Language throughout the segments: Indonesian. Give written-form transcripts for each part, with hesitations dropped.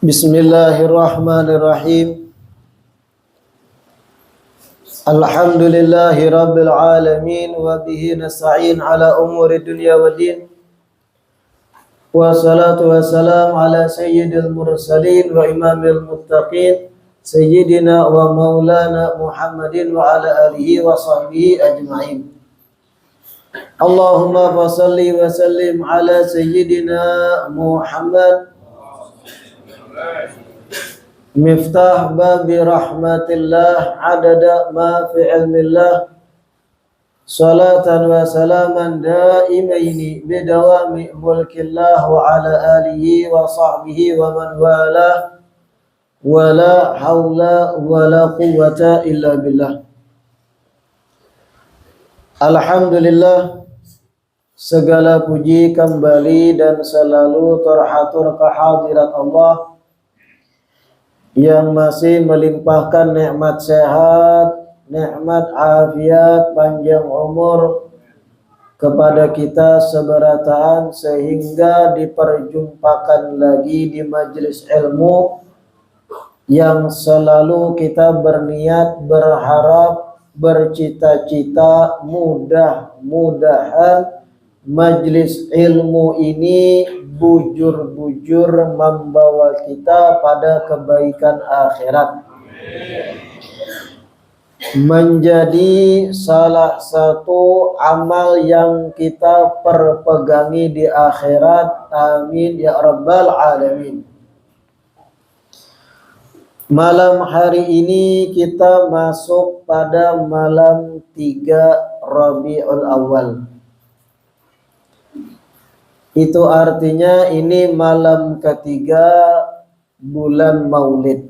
Bismillahirrahmanirrahim. Alhamdulillahi rabbil alamin wa bihi nasta'in ala umuri dunya waddin. Wassalatu wassalamu ala sayyidil mursalin wa imamil muttaqin sayyidina wa maulana Muhammadin wa ala alihi wa sahbihi ajma'in. Allahumma fassalli wa sallim ala sayyidina Muhammad Miftah babi rahmatillah adada ma fi ilmillah salatan wa salaman daimaini bidawami mulkillah wa ala alihi wa sahbihi wa man walah wa la hawla wa la quwwata illa billah. Alhamdulillah, segala puji kembali dan selalu terhatur kehadirat Allah yang masih melimpahkan nikmat sehat, nikmat afiat, panjang umur kepada kita seberataan sehingga diperjumpakan lagi di majelis ilmu yang selalu kita berniat, berharap, bercita-cita mudah-mudahan majelis ilmu ini bujur-bujur membawa kita pada kebaikan akhirat, menjadi salah satu amal yang kita perpegangi di akhirat. Amin ya rabbal alamin. Malam hari ini kita masuk pada malam 3 Rabiul Awal. Itu artinya ini malam ketiga bulan Maulid.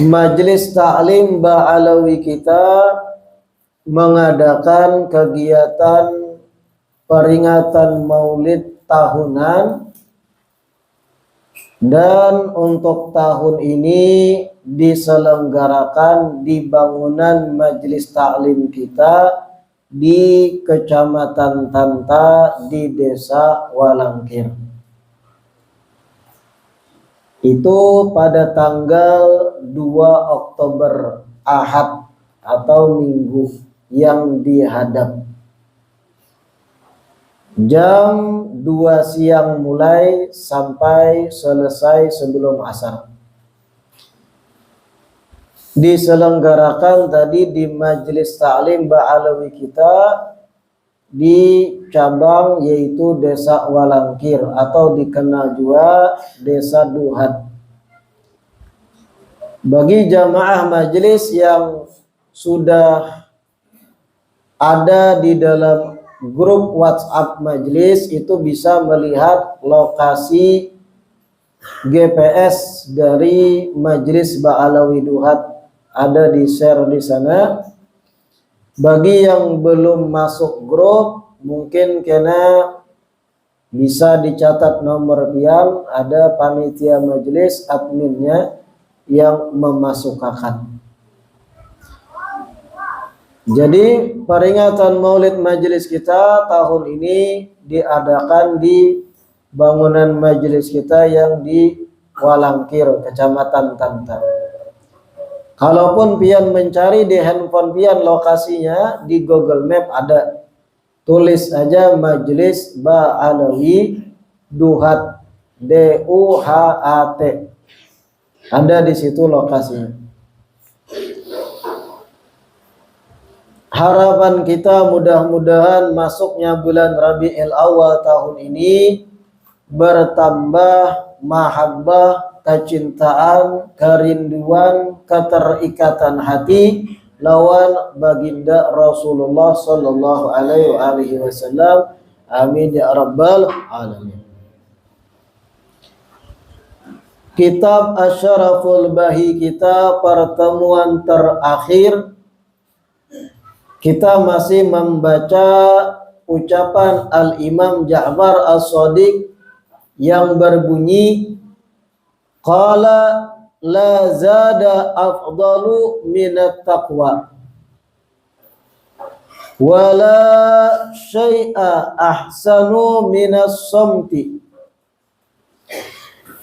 Majelis Ta'lim Ba'alawi kita mengadakan kegiatan peringatan Maulid tahunan, dan untuk tahun ini diselenggarakan di bangunan Majelis Ta'lim kita di Kecamatan Tanta di Desa Walangkir. Itu pada tanggal 2 Oktober Ahad atau Minggu yang dihadap. Jam 2 siang mulai sampai selesai sebelum asar. Diselenggarakan tadi di Majelis Ta'lim Ba'alawi kita di cabang yaitu Desa Walangkir atau dikenal juga Desa Duhat. Bagi jamaah majelis yang sudah ada di dalam grup WhatsApp majelis itu bisa melihat lokasi GPS dari Majelis Ba'alawi Duhat, ada di share di sana. Bagi yang belum masuk grup mungkin kena bisa dicatat nomor pian, ada panitia majelis adminnya yang memasukkan. Jadi peringatan Maulid majelis kita tahun ini diadakan di bangunan majelis kita yang di Walangkir, Kecamatan Tanta. Kalaupun pian mencari di handphone pian lokasinya di Google Map ada, tulis aja Majelis Ba'alawi Duhat, DUHAT, ada di situ lokasinya. Harapan kita mudah-mudahan masuknya bulan Rabiul Awal tahun ini bertambah mahabbah, kecintaan, kerinduan, keterikatan hati lawan baginda Rasulullah sallallahu alaihi wasallam. Amin ya rabbal alamin. Kitab Asyraful Bahi kita pertemuan terakhir kita masih membaca ucapan Al-Imam Ja'far As-Shadiq yang berbunyi qala la zada afdalu minat taqwa wala syai'a ahsanu minas samti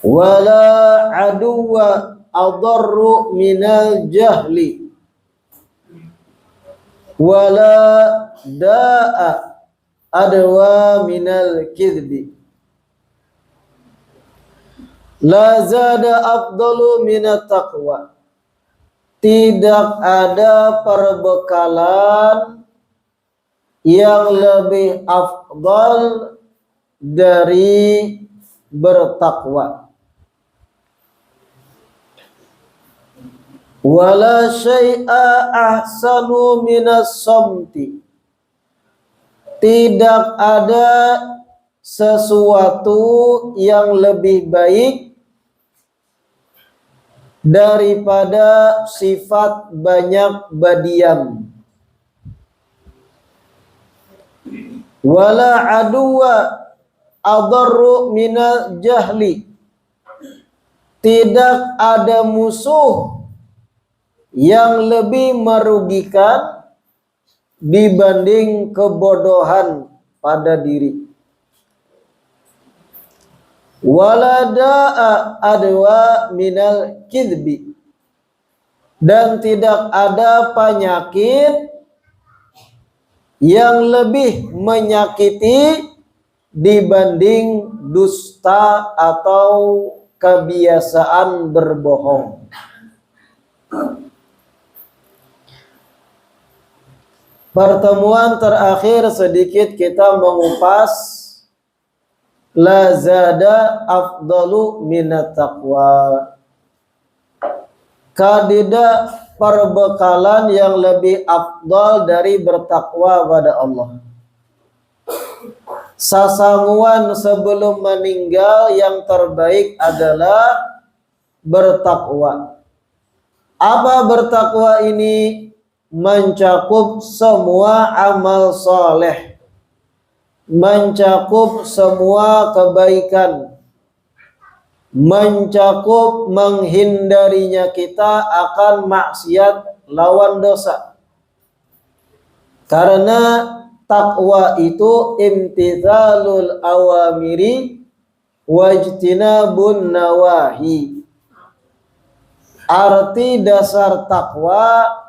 wala aduwa adarru minal jahli wala da'a adwa minal kidbi la zada afdalu minat taqwa. Tidak ada perbekalan yang lebih afdal dari bertakwa. Wala syai'a ahsanu minas samti. Tidak ada sesuatu yang lebih baik daripada sifat banyak badiam. Wala aduwa adarru minal jahli. Tidak ada musuh yang lebih merugikan dibanding kebodohan pada diri. Wala da'a adwa minal kidbi. Dan tidak ada penyakit yang lebih menyakiti dibanding dusta atau kebiasaan berbohong. Pertemuan terakhir sedikit kita mengupas la zada afdalu minat taqwa. Kadida perbekalan yang lebih afdal dari bertakwa pada Allah. Sasanguan sebelum meninggal yang terbaik adalah bertakwa. Apa bertakwa ini? Mencakup semua amal soleh, mencakup semua kebaikan, mencakup menghindarinya kita akan maksiat lawan dosa. Karena takwa itu imtithalul awamiri wajtinabun nawahi. Arti dasar takwa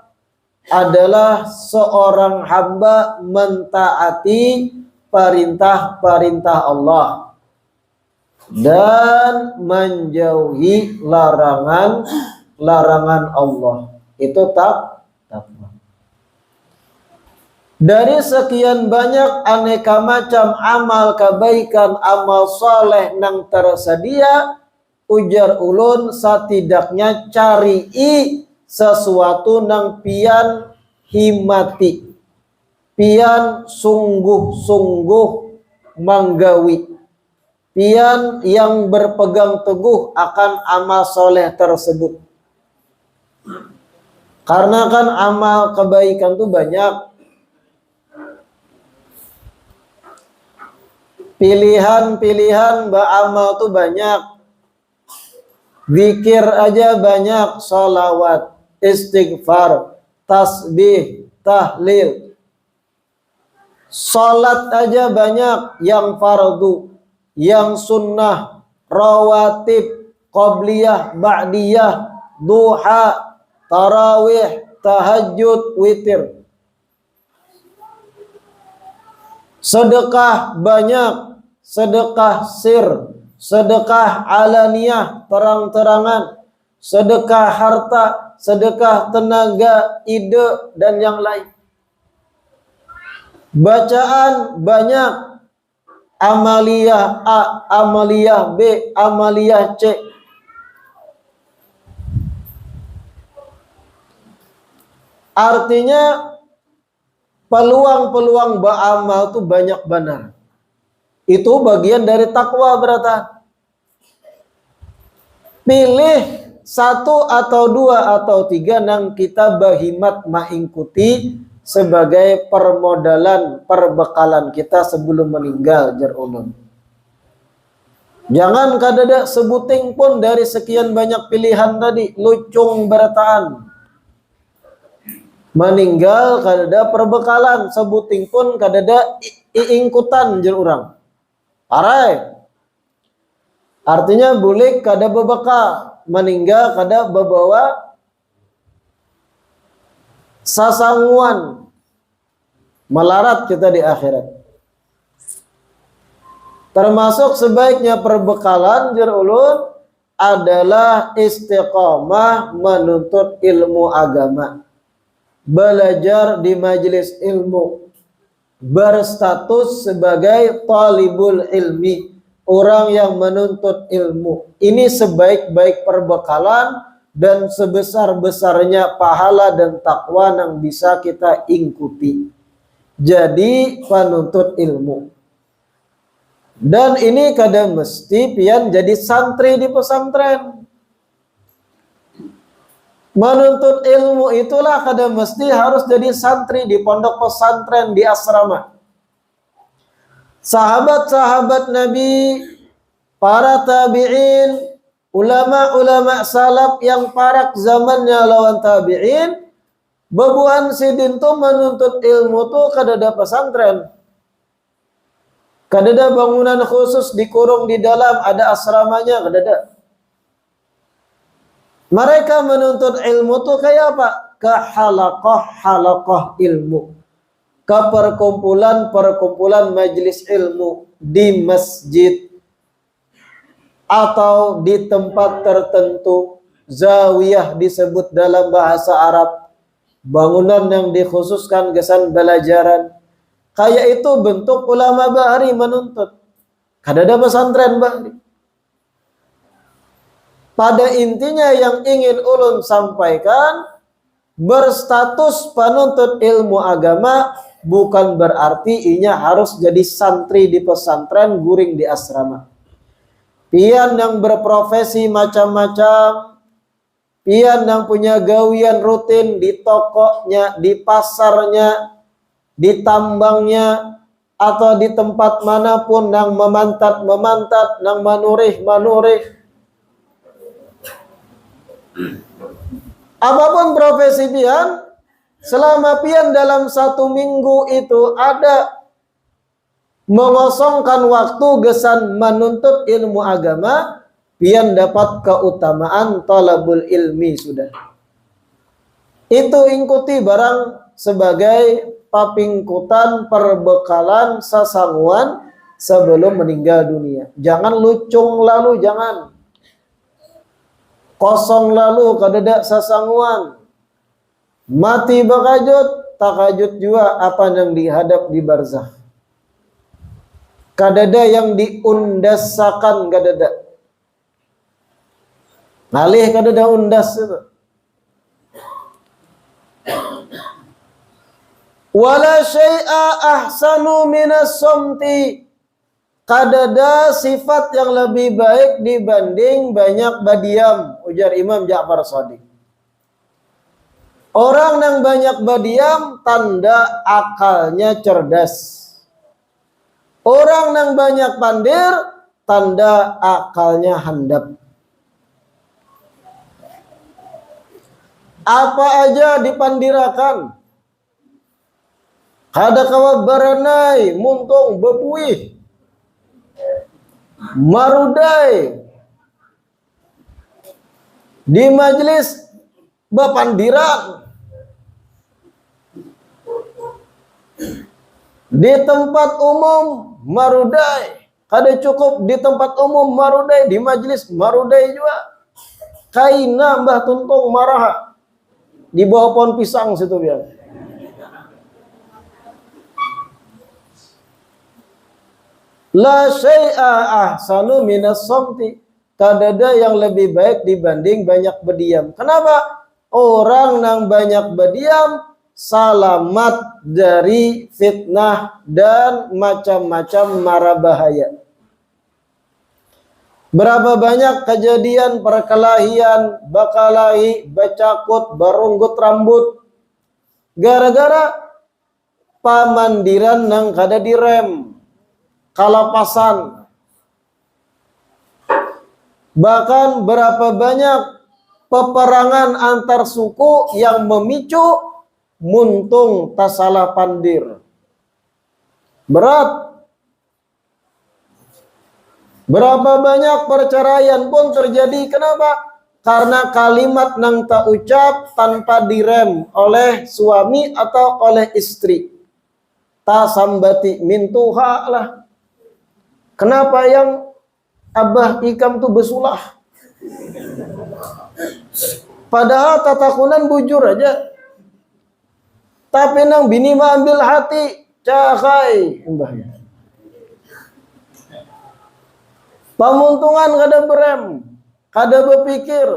adalah seorang hamba mentaati perintah-perintah Allah dan menjauhi larangan-larangan Allah. Itu takwa. Dari sekian banyak aneka macam amal kebaikan, amal soleh yang tersedia, ujar ulun setidaknya cari sesuatu nang pian himati, pian sungguh-sungguh manggawi, pian yang berpegang teguh akan amal soleh tersebut. Karena kan amal kebaikan itu banyak, pilihan-pilihan beramal itu banyak. Zikir aja banyak, sholawat, istighfar, tasbih, tahlil. Salat aja banyak, yang fardu, yang sunnah, rawatib, qabliyah, ba'diyah, duha, tarawih, tahajud, witir. Sedekah banyak, sedekah sir, sedekah alaniyah, terang-terangan, sedekah harta, sedekah tenaga, ide, dan yang lain. Bacaan banyak, amaliyah A, amaliyah B, amaliyah C. Artinya peluang-peluang beramal itu banyak benar. Itu bagian dari takwa berarti. Pilih satu atau dua atau tiga yang kita bahimat mengikuti sebagai permodalan, perbekalan kita sebelum meninggal, jar ulun. Jangan kadada sebuting pun dari sekian banyak pilihan tadi, lucung berataan. Meninggal kadada perbekalan, sebuting pun kadada iingkutan jar urang. Parai. Artinya bulik kada bebekal, meninggal kada bebawa sasanguan, melarat kita di akhirat. Termasuk sebaiknya perbekalan jer ulun adalah istiqomah menuntut ilmu agama, belajar di majelis ilmu, berstatus sebagai talibul ilmi, orang yang menuntut ilmu. Ini sebaik-baik perbekalan dan sebesar-besarnya pahala dan takwa yang bisa kita ikuti. Jadi penuntut ilmu. Dan ini kada mesti pian jadi santri di pesantren. Menuntut ilmu itulah kada mesti harus jadi santri di pondok pesantren, di asrama. Sahabat-sahabat Nabi, para tabi'in, ulama-ulama salaf yang parak zamannya lawan tabi'in, bebuan sidin tu menuntut ilmu tu kada ada pesantren. Kada ada bangunan khusus dikurung di dalam, ada asramanya, kada ada. Mereka menuntut ilmu tu kayak apa? Ke halaqah ilmu. Ke perkumpulan majelis ilmu di masjid atau di tempat tertentu. Zawiyah disebut dalam bahasa Arab. Bangunan yang dikhususkan kesan belajaran. Kayak itu bentuk ulama bahari menuntut. Kada ada pesantren bahari. Pada intinya yang ingin ulun sampaikan, berstatus penuntut ilmu agama bukan berarti inya harus jadi santri di pesantren, guring di asrama. Pian yang berprofesi macam-macam, pian yang punya gawian rutin di tokonya, di pasarnya, di tambangnya, atau di tempat manapun yang memantat, yang manurih. Apapun profesi pian, selama pian dalam satu minggu itu ada mengosongkan waktu gesan menuntut ilmu agama, pian dapat keutamaan talabul ilmi sudah. Itu ikuti barang sebagai papingkutan perbekalan sasanguan sebelum meninggal dunia. Jangan lucung lalu, jangan. Kosong lalu kadada sasanguan. Mati bakajut, takajut juga apa yang dihadap di barzakh. Kadada yang diundasakan kadada. Ngalih kadada undas itu. Wala syai'a ahsanu minas somti. Kadada sifat yang lebih baik dibanding banyak badiam, ujar Imam Ja'far Shadiq. Orang yang banyak badiam tanda akalnya cerdas. Orang yang banyak pandir tanda akalnya handap. Apa aja dipandirakan. Kada kawa berenai, muntung bepuih. Marudai di majelis bapandiran, di tempat umum marudai, kada cukup di tempat umum marudai, di majelis marudai juga. Kaina mbah tuntung marah di bawah pohon pisang situ biar. La syai'a ahsanu minas somti. Kadada yang lebih baik dibanding banyak berdiam. Kenapa? Orang yang banyak berdiam salamat dari fitnah dan macam-macam mara bahaya. Berapa banyak kejadian perkelahian, bakalahi, bacakut, barunggut rambut. Gara-gara pamandiran yang kada direm. Kalapasan. Bahkan berapa banyak peperangan antar suku yang memicu muntung tasalah pandir. Berat. Berapa banyak perceraian pun terjadi. Kenapa? Karena kalimat nang tak ucap tanpa direm oleh suami atau oleh istri. Ta sambati min tuha lah. Kenapa yang Abah Ikam tuh besulah? Padahal tatakunan bujur aja. Tapi nang bini mah ambil hati. Cakai. Mbahnya. Pamuntungan kada berem. Kada berpikir.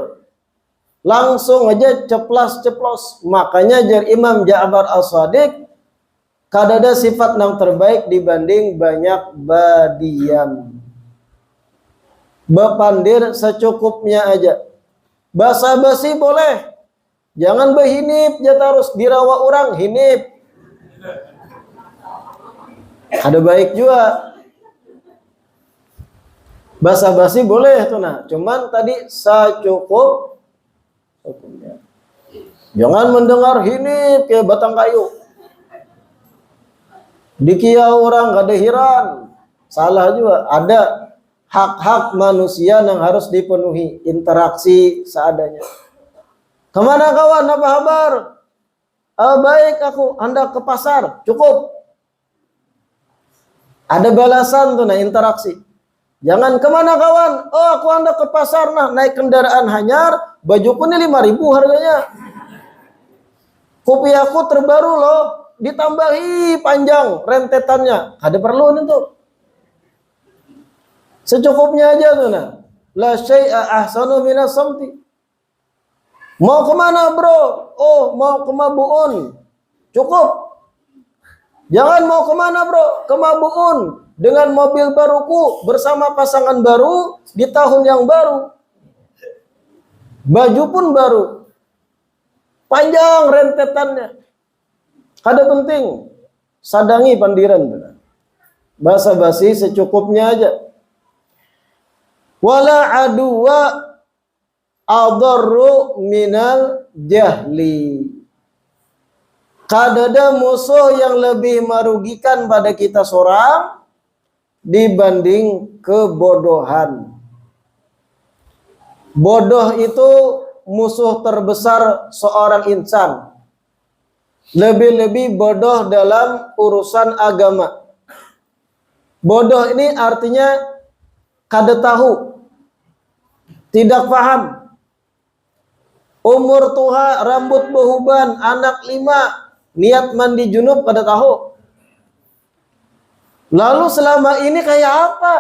Langsung aja ceplas-ceplos. Makanya jar Imam Ja'far As-Shadiq. Kada ada sifat yang terbaik dibanding banyak badiam. Bepandir secukupnya aja. Basa-basi boleh. Jangan behinip, jatah harus dirawa orang hinip. Ada baik juga. Basa-basi boleh tuh nah. Cuman tadi secukup. Jangan mendengar hinip kayak batang kayu. Dikia orang kada hiran. Salah juga. Ada hak-hak manusia yang harus dipenuhi. Interaksi seadanya. Kemana kawan? Apa kabar? Baik aku. Hendak ke pasar. Cukup. Ada balasan tuh nah interaksi. Jangan kemana kawan? Oh aku hendak ke pasar nah. Naik kendaraan hanyar. Bajuku ini 5.000 harganya. Kopi aku terbaru loh. Ditambahi panjang rentetannya. Ada perlu itu. Secukupnya aja tuh nah. La syai'a ahsanu minas samti. Mau kemana bro? Oh mau ke Mabuun. Cukup. Jangan mau kemana bro? Ke Mabuun. Dengan mobil baruku. Bersama pasangan baru. Di tahun yang baru. Baju pun baru. Panjang rentetannya. Kada penting. Sadangi pandiran. Basa-basi secukupnya aja. Wala aduwa adarru minal jahli. Kadada musuh yang lebih merugikan pada kita seorang dibanding kebodohan. Bodoh itu musuh terbesar seorang insan. Lebih-lebih bodoh dalam urusan agama. Bodoh ini artinya kada tahu, tidak paham. Umur tua, rambut behuban, anak 5, niat mandi junub kada tahu. Lalu selama ini kayak apa?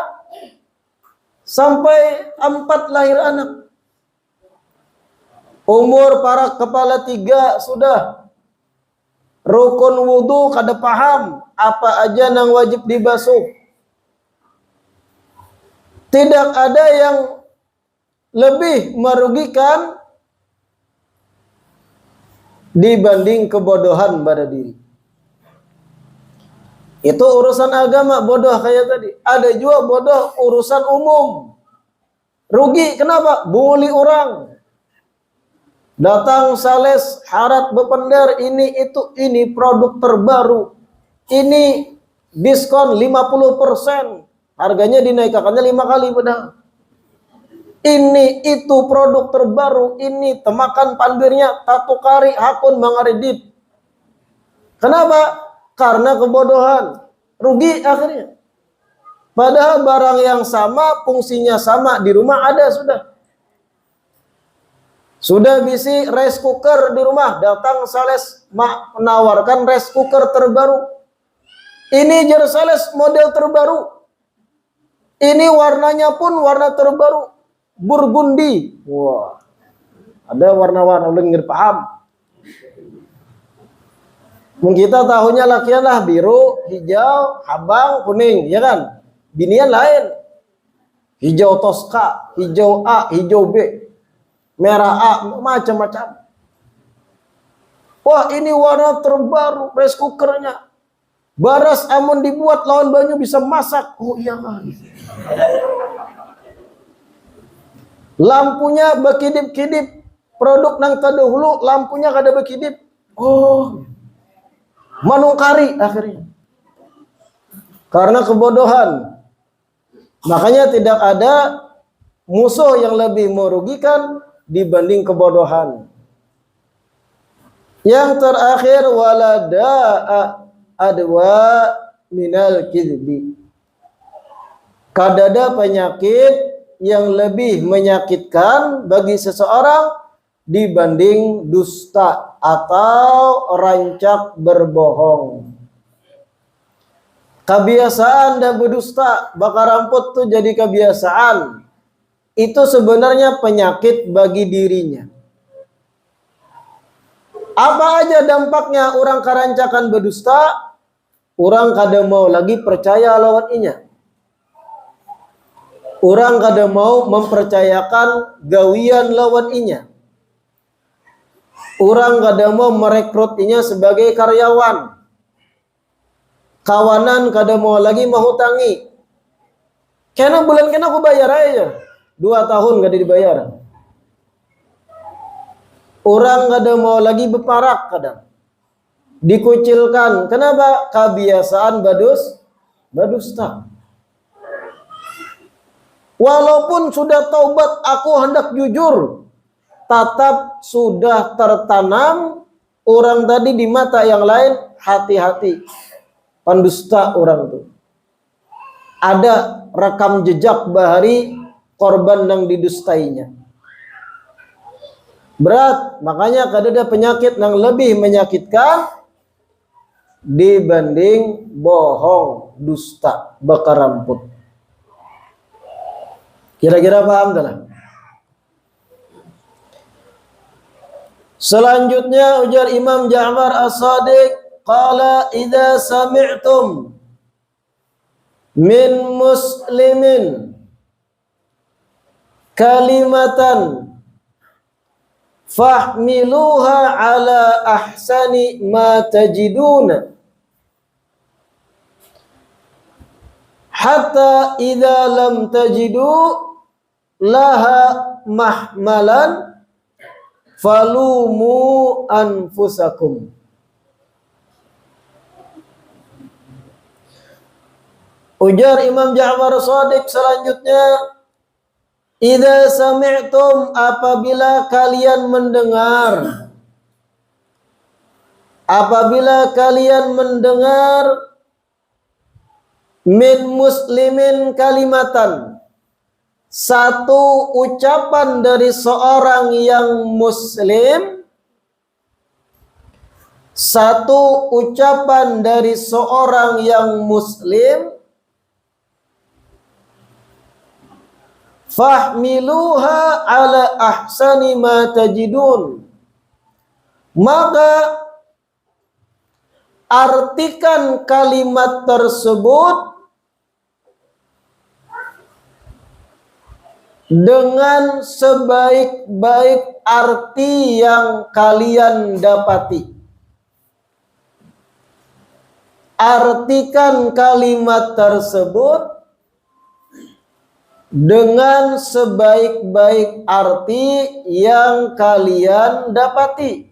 Sampai 4 lahir anak. Umur para kepala 3 sudah. Rukun wudu kada paham. Apa aja yang wajib dibasuh. Tidak ada yang lebih merugikan dibanding kebodohan pada diri. Itu urusan agama bodoh kayak tadi. Ada juga bodoh urusan umum. Rugi kenapa? Bully orang. Datang sales harat bepender ini itu ini produk terbaru. Ini diskon 50%. Harganya dinaikkannya 5 kali padahal. Ini itu produk terbaru. Ini temakan pandirnya tatukari hakun mangaredit. Kenapa? Karena kebodohan. Rugi akhirnya. Padahal barang yang sama, fungsinya sama, di rumah ada sudah. Sudah bisi rice cooker di rumah, datang sales menawarkan rice cooker terbaru. Ini jar sales model terbaru. Ini warnanya pun warna terbaru, burgundi. Wah, ada warna-warna udah nggak paham. Mungkin kita tahunya lakian lah biru, hijau, abang, kuning, ya kan? Binian lain. Hijau Tosca, hijau A, hijau B. Merah A, macam-macam. Wah ini warna terbaru, rice cookernya. Baras amun dibuat lawan banyu bisa masak. Oh iya kan. Lampunya berkidip-kidip. Produk nang terdahulu lampunya kada berkidip. Oh. Manungkari akhirnya. Karena kebodohan. Makanya tidak ada musuh yang lebih merugikan dibanding kebodohan. Yang terakhir, waladaa adwa minal kidbi. Kadada penyakit yang lebih menyakitkan bagi seseorang dibanding dusta atau rancak berbohong. Kebiasaan dan berdusta, bakar ramput tuh jadi kebiasaan. Itu sebenarnya penyakit bagi dirinya. Apa aja dampaknya orang karancakan berdusta? Orang kada mau lagi percaya lawan inya. Orang kada mau mempercayakan gawian lawan inya. Orang kada mau merekrut inya sebagai karyawan. Kawanan kada mau lagi menghutangi. Karena bulan kena aku bayar aja. 2 tahun kada dibayar. Orang kada mau lagi berparak kadang. Dikucilkan. Kenapa? Kebiasaan berdusta. Walaupun sudah taubat, aku hendak jujur, tetap sudah tertanam orang tadi di mata yang lain, hati-hati. Pendusta orang itu. Ada rekam jejak bahari korban yang didustainya. Berat, makanya kadang penyakit yang lebih menyakitkan dibanding bohong, dusta, bakar ramput. Kira-kira paham tak? Selanjutnya ujar Imam Ja'far As-Shadiq, qala idza sami'tum min muslimin kalimatan fahmiluha ala ahsani ma tajiduna hatta idza lam tajidu laha mahmalan falumu anfusakum. Ujar Imam Ja'far Shadiq selanjutnya, idza sami'tum, apabila kalian mendengar, min muslimin kalimatan, satu ucapan dari seorang yang muslim, fahmiluha ala ahsani ma tajidun, maka artikan kalimat tersebut dengan sebaik-baik arti yang kalian dapati. Artikan kalimat tersebut dengan sebaik-baik arti yang kalian dapati.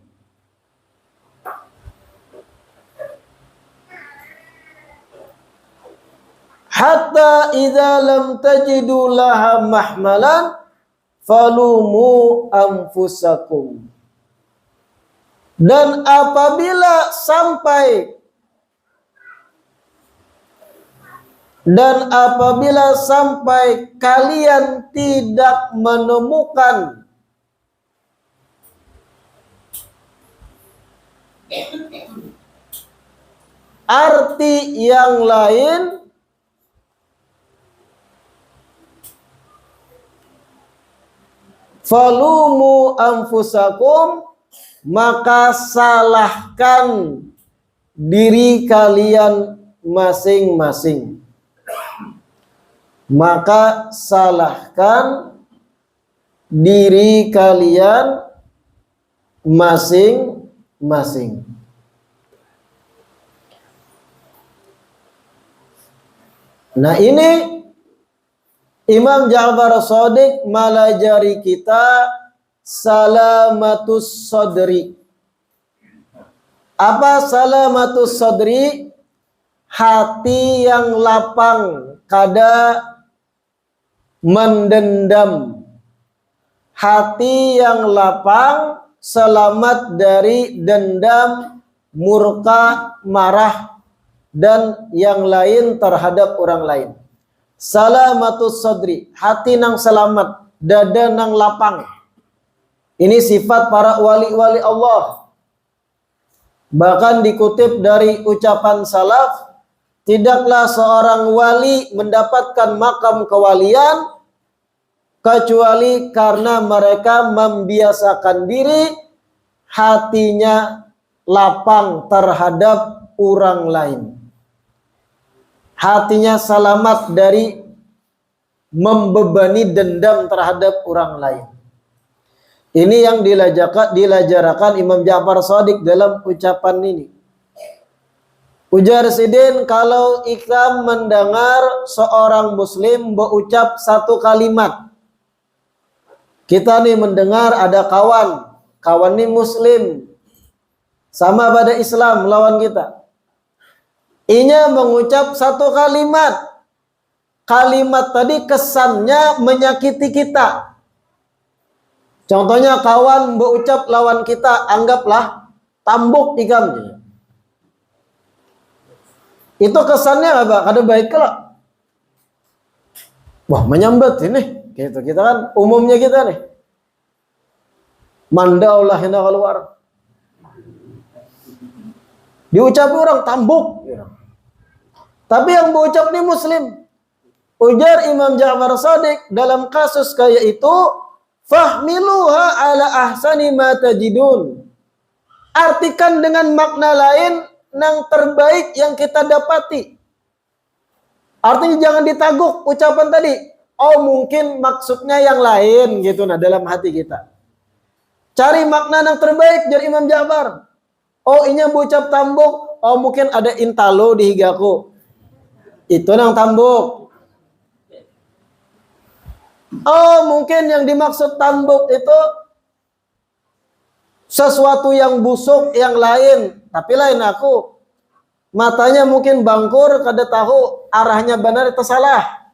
Hatta idza lam tajidu laha mahmalan falumu anfusakum. Dan apabila sampai kalian tidak menemukan arti yang lain, falumu anfusakum, maka salahkan diri kalian masing-masing. Maka salahkan diri kalian masing-masing. Nah, ini Imam Ja'far Shadiq melajari kita salamatus sadri. Apa salamatus sadri? Hati yang lapang, kada mendendam. Hati yang lapang selamat dari dendam, murka, marah, dan yang lain terhadap orang lain. Salamatus sadri, hati nang selamat, dada nang lapang. Ini sifat para wali-wali Allah. Bahkan dikutip dari ucapan salaf, tidaklah seorang wali mendapatkan makam kewalian kecuali karena mereka membiasakan diri hatinya lapang terhadap orang lain. Hatinya selamat dari membebani dendam terhadap orang lain. Ini yang dilajarakan Imam Ja'far Shadiq dalam ucapan ini. Ujar Sidin, kalau ikam mendengar seorang muslim berucap satu kalimat. Kita nih mendengar ada kawan ini muslim, sama pada Islam lawan kita. Inya mengucap satu kalimat. Kalimat tadi kesannya menyakiti kita. Contohnya kawan berucap lawan kita, anggaplah tambuk ikam. Itu kesannya apa? Kada baik kalau. Wah, menyambat ini. Gitu, kita kan umumnya kita nih. Mandaulah hendak keluar. Diucap orang tambuk. Tapi yang berucap ini muslim. Ujar Imam Ja'far Shadiq dalam kasus kayak itu, fahmiluha ala ahsani ma tajidun. Artikan dengan makna lain yang terbaik yang kita dapati. Artinya jangan ditaguk ucapan tadi. Oh, mungkin maksudnya yang lain gitu nah dalam hati kita. Cari makna yang terbaik dari Imam Ja'far. Oh, inya berucap tambuk. Oh, mungkin ada intalo di higaku. Itu nang tambuk. Oh, mungkin yang dimaksud tambuk itu sesuatu yang busuk yang lain, tapi lain aku. Matanya mungkin bangkur, kada tahu arahnya benar atau salah.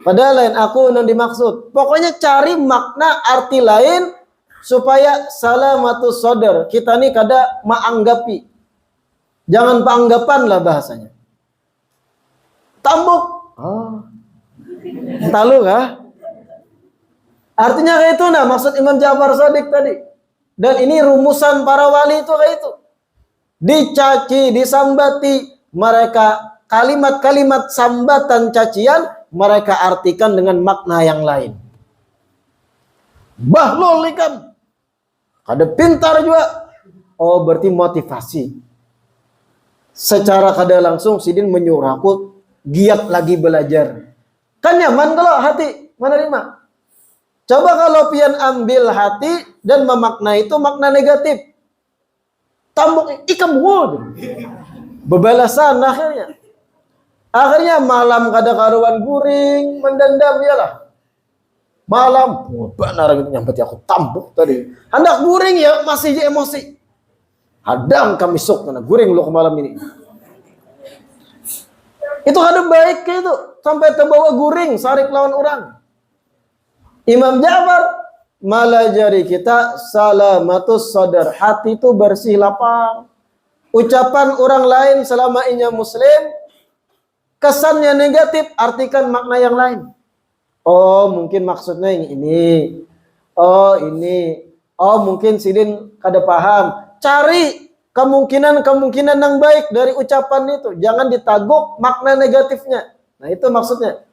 Padahal lain aku yang dimaksud. Pokoknya cari makna arti lain supaya salamatus sadar. Kita nih kada menganggapi. Jangan peanggapan lah bahasanya. Tambuk. Oh. Tahu kah? Artinya kayak itu nah maksud Imam Ja'far Shadiq tadi. Dan ini rumusan para wali itu kayak itu. Dicaci, disambati mereka, kalimat-kalimat sambatan cacian mereka artikan dengan makna yang lain. Bahlul ikam. Kada pintar juga. Oh, berarti motivasi. Secara kada langsung Sidin menyuruh aku giat lagi belajar. Kan nyaman kalau hati menerima. Coba kalau pian ambil hati dan memaknai itu makna negatif. Tambuk ikam wud. Bebalasan akhirnya. Akhirnya malam kada karuan guring, mendendam iyalah. Malam, benar gitu nyampe aku tambuk tadi. Hendak guring ya masih emosi. Hadang kami sok karena guring lo ke malam ini. Itu kada baik kayak itu. Sampai terbawa guring, sarik lawan orang. Imam Ja'far malajari kita salamatus sadar. Hati itu bersih lapang. Ucapan orang lain selama inya muslim, kesannya negatif, artikan makna yang lain. Oh, mungkin maksudnya yang ini. Oh, ini. Oh, mungkin Sidin kada paham. Cari kemungkinan yang baik dari ucapan itu. Jangan ditaguk makna negatifnya. Nah, itu maksudnya.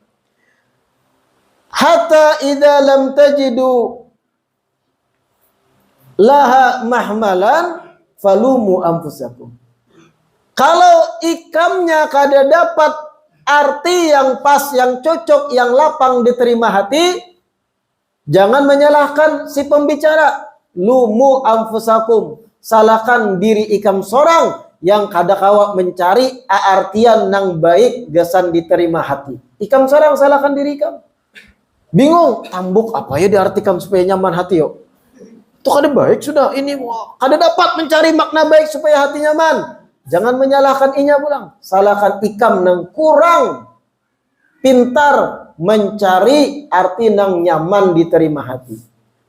Hatta idza lam tajidu laha mahmalan falumu anfusakum. Kalau ikamnya kada dapat arti yang pas, yang cocok, yang lapang diterima hati, jangan menyalahkan si pembicara. Lumu anfusakum. Salahkan diri ikam sorang yang kada kawa mencari artian yang baik gasan diterima hati. Ikam sorang salahkan diri ikam. Bingung, tambuk apa ya diartikan supaya nyaman hati yo. Itu kada baik sudah ini kada dapat mencari makna baik supaya hati nyaman. Jangan menyalahkan inya pulang. Salahkan ikam yang kurang pintar mencari arti nang nyaman diterima hati.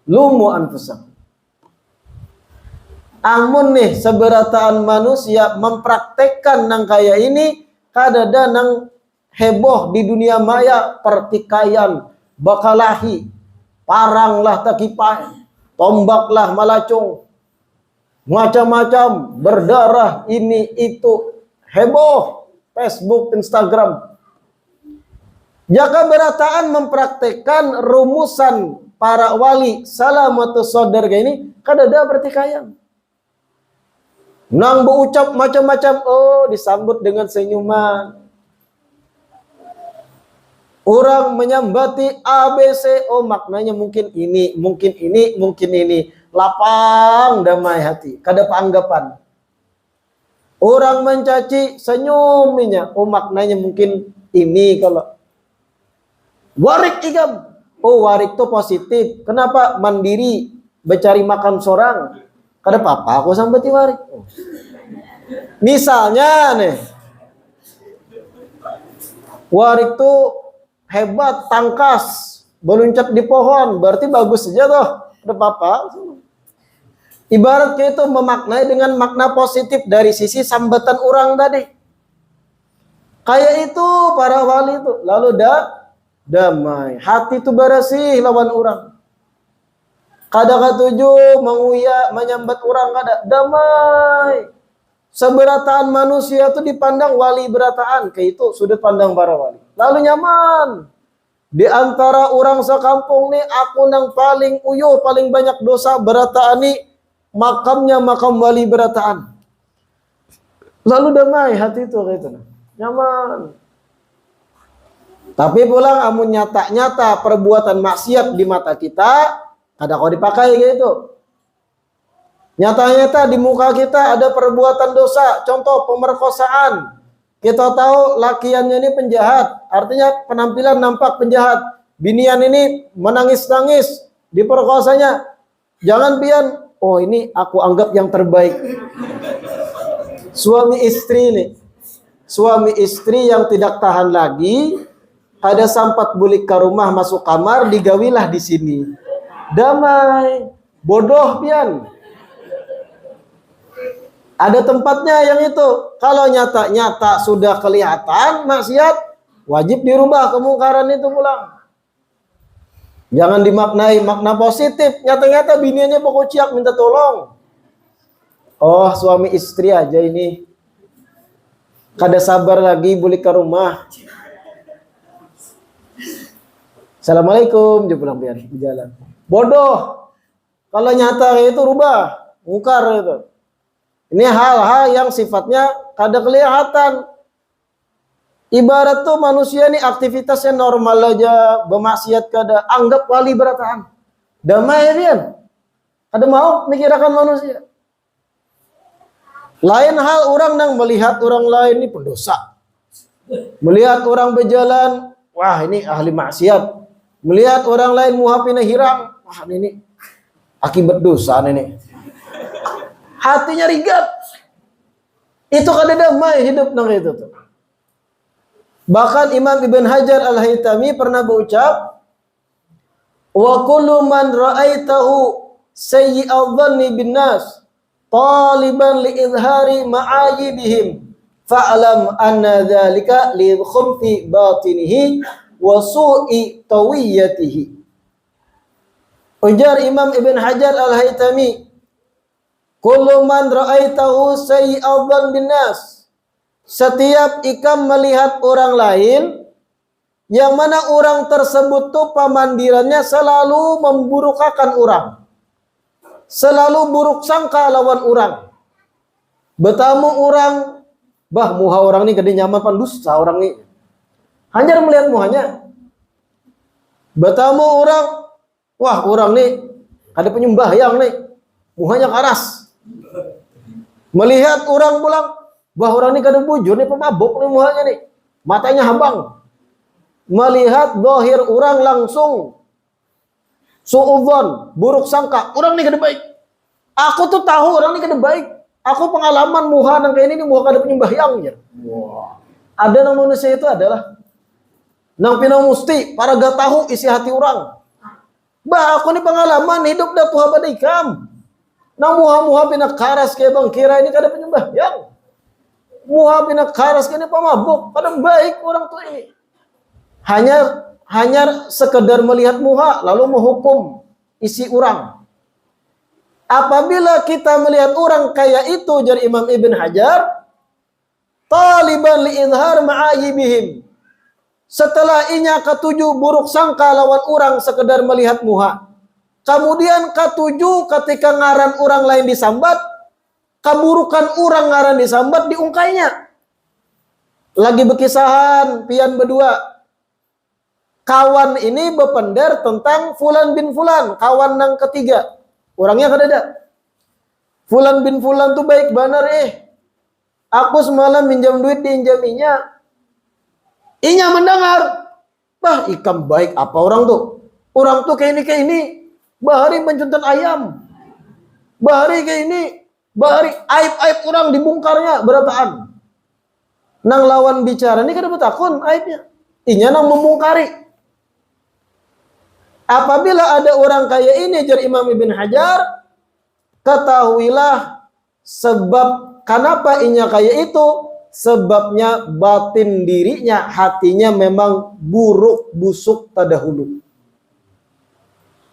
Lumu anfusakum. Amun nih seberataan manusia mempraktekkan nang kaya ini, kadada nang heboh di dunia maya, pertikaian, bakalahi, paranglah takipai, tombaklah malacung, macam-macam, berdarah, ini itu, heboh, Facebook, Instagram. Jaka berataan mempraktekkan rumusan para wali salamatus sodar ini, kadada pertikaian. Nang berucap macam-macam, oh disambut dengan senyuman. Orang menyambati ABC, oh maknanya mungkin ini, mungkin ini, mungkin ini. Lapang damai hati, kada peanggapan. Orang mencaci senyuminya, oh maknanya mungkin ini kalau. Warik igam, oh warik itu positif. Kenapa? Mandiri, mencari makan seorang. Kada apa-apa aku sambati warik. Misalnya nih, warik tuh hebat, tangkas, meluncat di pohon, berarti bagus saja toh. Kada apa-apa. Ibarat kayak itu memaknai dengan makna positif dari sisi sambatan orang tadi. Kayak itu para wali itu. Lalu damai, hati itu bersih lawan orang. Kada katuju menguya menyambat orang kada damai. Seberataan manusia itu dipandang wali berataan, kayak itu sudut pandang para wali. Lalu nyaman. Di antara orang sekampung nih aku nang paling uyuh, paling banyak dosa berataan nih makamnya makam wali berataan. Lalu damai hati itu kayak itu. Nyaman. Tapi pulang amun nyata-nyata perbuatan maksiat di mata kita, kada kau dipakai gitu. Nyata-nyata di muka kita ada perbuatan dosa, contoh pemerkosaan. Kita tahu lakiannya ini penjahat, artinya penampilan nampak penjahat. Binian ini menangis-nangis, diperkosanya. Jangan pian, oh ini aku anggap yang terbaik. Suami istri nih, suami istri yang tidak tahan lagi, ada sampat bulik ke rumah masuk kamar, digawilah di sini. Damai, bodoh pian. Ada tempatnya yang itu. Kalau nyata-nyata sudah kelihatan maksiat, wajib dirubah kemungkaran itu pulang. Jangan dimaknai makna positif. Nyata-nyata biniannya pokoknya minta tolong. Oh suami istri aja ini. Kada sabar lagi bulik ke rumah. Assalamualaikum, dia pulang biar di jalan. Bodoh. Kalau nyata itu rubah, mungkar itu. Ini hal-hal yang sifatnya kada kelihatan. Ibarat tuh manusia ini aktivitasnya normal aja, bermaksiat kada, anggap wali berataan. Damai dia. Kada mau mikirkan manusia. Lain hal orang yang melihat orang lain ini pendosa. Melihat orang berjalan, wah ini ahli maksiat. Melihat orang lain muhapina hirang, wah ini akibat dosa ini. Hatinya rigat. Itu kada damai hidup nang itu tuh. Bahkan Imam Ibn Hajar Al-Haytami pernah berucap, wa kullu man ra'aitahu sayyi'adh dhanni bin nas taliban li izhari ma'ayibihim fa'lam anna dzalika li khumti batinihi wa su'i tawiyatihi. Ujar Imam Ibn Hajar Al-Haytami, kullu man ra'aitahu sayyi'adhan bin nas. Setiap ikam melihat orang lain yang mana orang tersebut tuh pamandirannya selalu memburukakan orang. Selalu buruk sangka lawan orang. Betamu orang, bah muha orang ini gede nyaman pandusta orang ini. Hanya melihat muhanya. Betamu orang, wah orang nih ada penyembah yang nih muhanya keras. Melihat orang pulang, wah orang ini kada bujur nih pemabuk nih muhanya nih. Matanya habang. Melihat zahir orang langsung suudzon, buruk sangka. Orang ini kada baik. Aku tuh tahu orang ini kada baik. Aku pengalaman muha nang kayak ini muha kada penyembah yang. Wah. Ada nang manusia itu adalah Nang pinang musti para gak tahu isi hati orang. Bah aku ni pengalaman hidup dah tuha badikam. Nang muha-muha pinak karas ke bang kira ini kada penyembah yang. Muha pinak karas ke ini pemabuk. Kada baik orang tu ini. Hanya sekedar melihat muha lalu menghukum isi orang. Apabila kita melihat orang kayak itu, jar Imam Ibn Hajar, taliban li'idhar ma'ayibihim. Setelah inya ketujuh buruk sangka lawan orang sekedar melihat muha. Kemudian ketujuh ketika ngaran orang lain disambat, keburukan orang ngaran disambat diungkainya. Lagi berkisahan pian berdua. Kawan ini berpender tentang Fulan bin Fulan, kawan yang ketiga. Orangnya kada ada. Fulan bin Fulan tuh baik benar Aku semalam minjam duit diinjaminya. Inya mendengar. Bah, ikam baik apa orang tuh? Orang tuh kayak ini. Bahari pencuntan ayam. Bahari kayak ini. Bahari aib-aib orang dibongkarnya berataan. Nang lawan bicara ini kada betakun aibnya. Inya nang membongkari. Apabila ada orang kayak ini, jar Imam Ibn Hajar, ketahuilah sebab kenapa inya kayak itu, sebabnya batin dirinya, hatinya memang buruk, busuk terdahulu.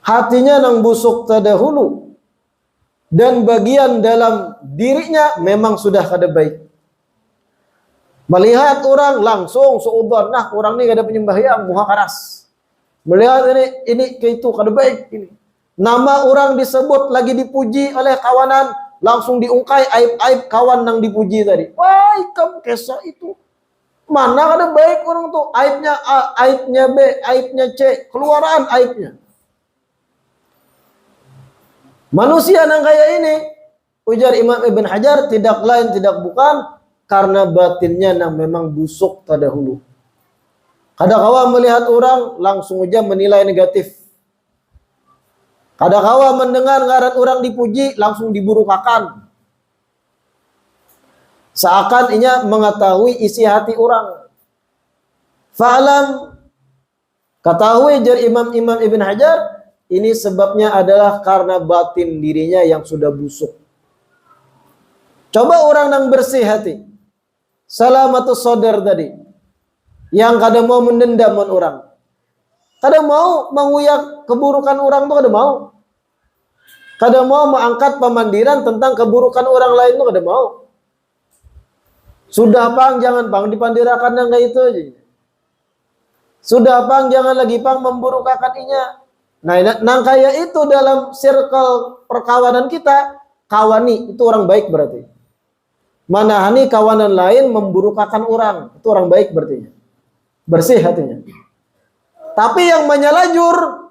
Hatinya nang busuk terdahulu. Dan bagian dalam dirinya memang sudah kada baik. Melihat orang langsung suudzon, nah orang ini kada penyembah yang muha karas. Melihat ini kayak itu kada baik ini. Nama orang disebut lagi dipuji oleh kawanan, langsung diungkai aib-aib kawan yang dipuji tadi. Wah, ikam kesa itu. Mana kada baik orang tuh? Aibnya A, aibnya B, aibnya C, keluaran aibnya. Manusia yang kayak ini, ujar Imam Ibn Hajar, tidak lain tidak bukan karena batinnya yang memang busuk terdahulu. Kadang-kala melihat orang langsung aja menilai negatif. Kadang-kala mendengar ngaran orang dipuji langsung diburukakan. Seakan inya mengetahui isi hati orang. Fa'alam, ketahui jar Imam Ibn Hajar, ini sebabnya adalah karena batin dirinya yang sudah busuk. Coba orang yang bersih hati. Salamatus sodar tadi. Yang kada mau mendendam orang. Kada mau menguyak keburukan orang tuh kada mau. Kada mau mengangkat pemandiran tentang keburukan orang lain tuh kada mau. Sudah pang jangan pang dipandirakan yang kayak itu aja. Sudah pang jangan lagi pang memburukakan inya. Nah, nang kayak itu dalam circle perkawanan kita, kawani itu orang baik berarti. Mana hani kawanan lain memburukakan orang, itu orang baik berarti. Bersih hatinya. Tapi yang menyalajur,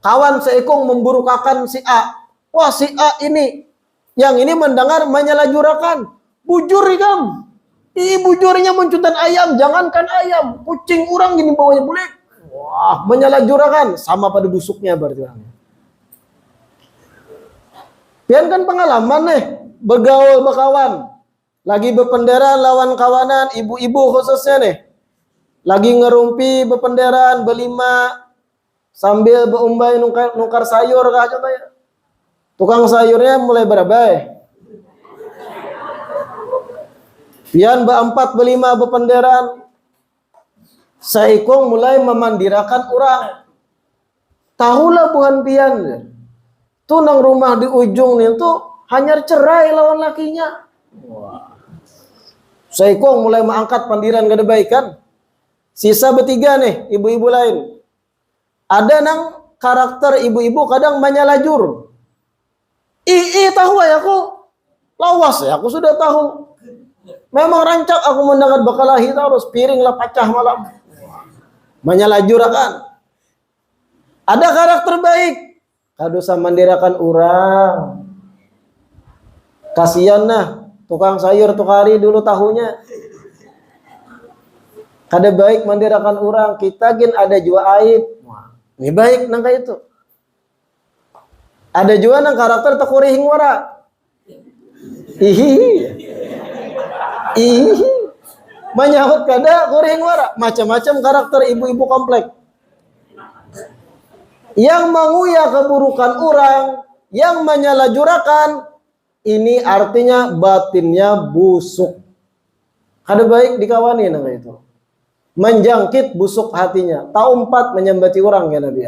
kawan seekong memburukakan si A. Wah, si A ini, yang ini mendengar menyalajurakan. Bujur ikam. Bujurnya mencutan ayam, jangankan ayam, kucing orang gini bawanya bulik. Wah, menyalajurakan, sama pada busuknya berarti orangnya. Pian kan pengalaman nih, bergaul berkawan. Lagi berpenderan lawan kawanan, ibu-ibu khususnya nih. Lagi ngerumpi berpenderan berlima sambil berumbai nukar sayur kah coba ya. Tukang sayurnya mulai berabai. Pian berempat berlima berpenderan. Saikong mulai memandirakan orang. Tahulah buhan pian. Tuh nang rumah di ujung nih tuh hanya cerai lawan lakinya. Wah. Saikong mulai mengangkat pandiran kada baik kan. Sisa bertiga nih, ibu-ibu lain. Ada nang karakter ibu-ibu kadang menyalajur. Tahu ya aku. Lawas ya, aku sudah tahu. Memang rancak aku mendengar bakalahi terus piring lah pecah malam. Menyalajur akan. Ada karakter baik. Kadosa mandirakan orang. Kasihan nah, tukang sayur tukari dulu tahunya. Kada baik mandirakan orang, kita gin ada jua aib. Ini baik nang kayak itu. Ada jua nang karakter takurihing wara. Ihi. Menyahut kada kuring wara, macam-macam karakter ibu-ibu komplek. Yang menguya keburukan orang, yang menyalahjurakan, ini artinya batinnya busuk. Kada baik dikawani nama itu. Menjangkit busuk hatinya. Taumpat menyembati orang ya Nabi.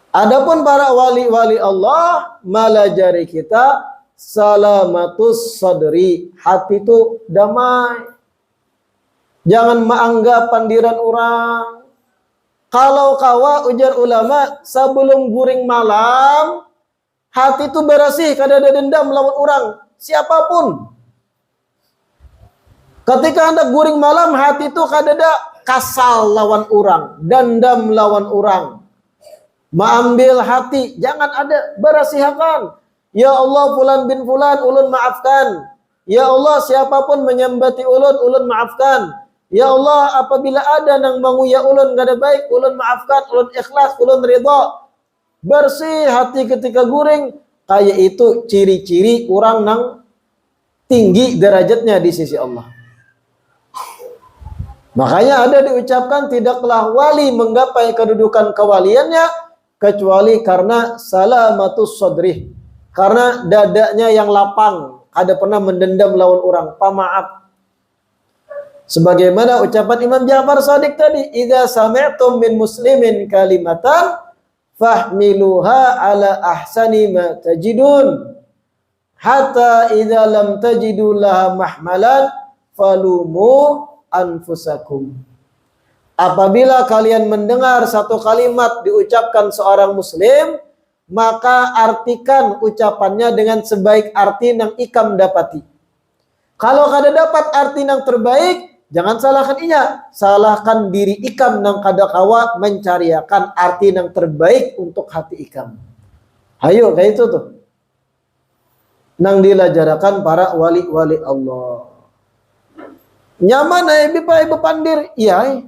Adapun para wali-wali Allah malajari kita salamatus sadri, hati itu damai. Jangan menganggap pandiran orang. Kalau kawa ujar ulama sebelum guring malam, hati itu bersih, kada ada dendam lawan orang siapapun. Ketika hendak guring malam, hati itu kada ada kasal lawan orang, dendam lawan orang. Mengambil hati, jangan ada, berasihakan. Ya Allah fulan bin fulan, ulun maafkan. Ya Allah siapapun menyembati ulun, ulun maafkan. Ya Allah apabila ada nang menguya ulun kada baik, ulun maafkan, ulun ikhlas, ulun ridha. Bersih hati ketika guring, kayak itu ciri-ciri orang nang tinggi derajatnya di sisi Allah. Makanya ada diucapkan tidaklah wali menggapai kedudukan kewaliannya kecuali karena salamatus sadri, karena dadanya yang lapang, ada pernah mendendam lawan orang, pamaaf. Sebagaimana ucapan Imam Ja'far Shadiq tadi, idza sami'tum min muslimin kalimatan fahmiluha ala ahsani ma tajidun hatta idza lam tajidu laha mahmalan falumu anfusakum. Apabila kalian mendengar satu kalimat diucapkan seorang muslim, maka artikan ucapannya dengan sebaik arti yang ikam dapati. Kalau kada dapat arti yang terbaik, jangan salahkan inya, salahkan diri ikam nang kada kawa mencariakan arti yang terbaik untuk hati ikam. Hayo kayak itu tuh. Nang dilajarakan para wali-wali Allah. Nyaman ibu pandir, iya.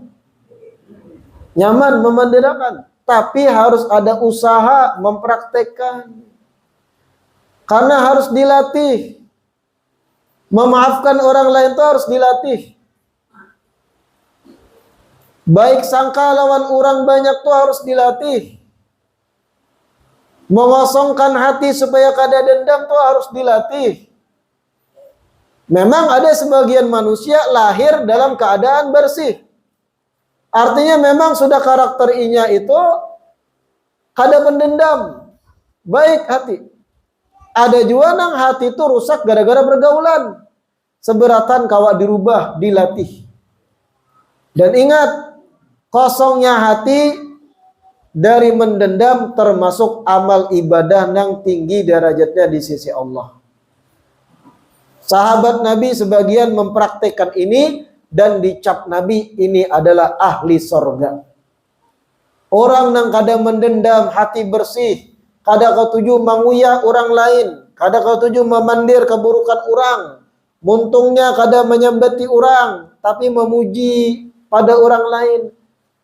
Nyaman memandirakan, tapi harus ada usaha mempraktekkan. Karena harus dilatih. Memaafkan orang lain itu harus dilatih. Baik sangka lawan orang banyak tuh harus dilatih. Mengosongkan hati supaya kada dendam tuh harus dilatih. Memang ada sebagian manusia lahir dalam keadaan bersih. Artinya memang sudah karakter inya itu kada pendendam, baik hati. Ada juga nang hati itu rusak gara-gara pergaulan. Seberatan kawa dirubah, dilatih. Dan ingat, kosongnya hati dari mendendam termasuk amal ibadah yang tinggi derajatnya di sisi Allah. Sahabat Nabi sebagian mempraktekkan ini dan dicap Nabi ini adalah ahli sorga. Orang yang kada mendendam, hati bersih, kada ketuju menguya orang lain, kada ketuju memandir keburukan orang, muntungnya kada menyembati orang, tapi memuji pada orang lain.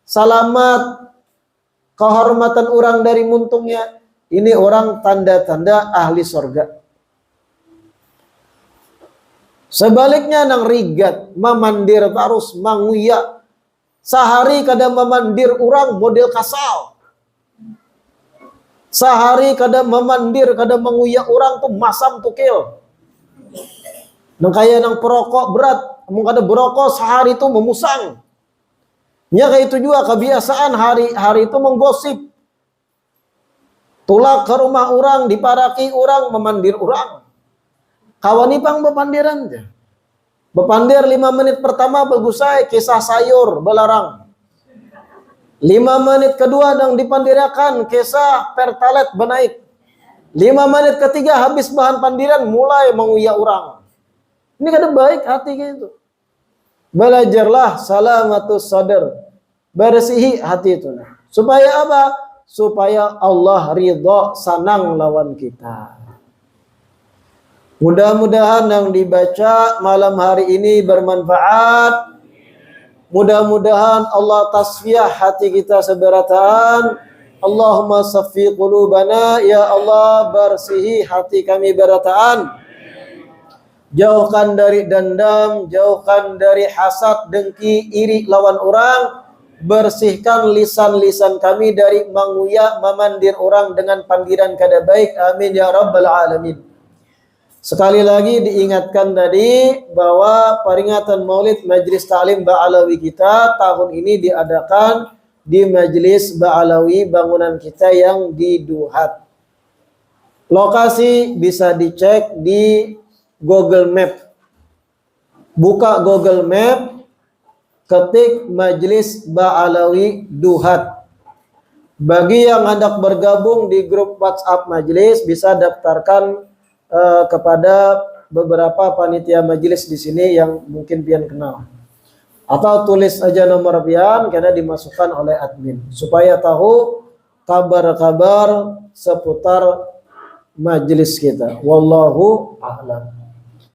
Selamat kehormatan orang dari muntungnya. Ini orang tanda-tanda ahli sorga. Sebaliknya nang rigat, memandir terus, menguya. Sehari kada memandir orang model kasal. Sehari kada memandir, kada menguya orang tuh masam tukil. Nang kaya nang perokok berat, mung kada berokok sehari itu memusang. Nya kayak itu juga kebiasaan hari-hari itu menggosip. Tulak ke rumah orang, diparaki orang, memandir orang. Kawanipang bepandiran aja. Bepandir 5 menit pertama begusai kisah sayur belarang. 5 menit kedua dang dipandirakan kisah pertalet benaik. 5 menit ketiga habis bahan pandiran mulai menguya orang. Ini kada baik hati gitu. Belajarlah salamatus sadar. Bersihi hati itu. Supaya apa? Supaya Allah ridha senang lawan kita. Mudah-mudahan yang dibaca malam hari ini bermanfaat. Mudah-mudahan Allah tasfiyah hati kita seberatan. Allahumma saffi qulubana, ya Allah bersihi hati kami berataan. jauhkan dari dendam, jauhkan dari hasad, dengki, iri lawan orang, bersihkan lisan-lisan kami dari menguyak, memandir orang dengan pandiran kada baik. Amin ya rabbal alamin. Sekali lagi diingatkan tadi bahwa peringatan Maulid Majelis Ta'lim Ba'alawi kita tahun ini diadakan di Majelis Ba'alawi bangunan kita yang di Duhat. Lokasi bisa dicek di Google Map. Buka Google Map, ketik Majelis Ba'alawi Duhat. Bagi yang hendak bergabung di grup WhatsApp Majelis bisa daftarkan kepada beberapa panitia majelis di sini yang mungkin pian kenal, atau tulis aja nomor pian karena dimasukkan oleh admin supaya tahu kabar-kabar seputar majelis kita. Wallahu a'lam.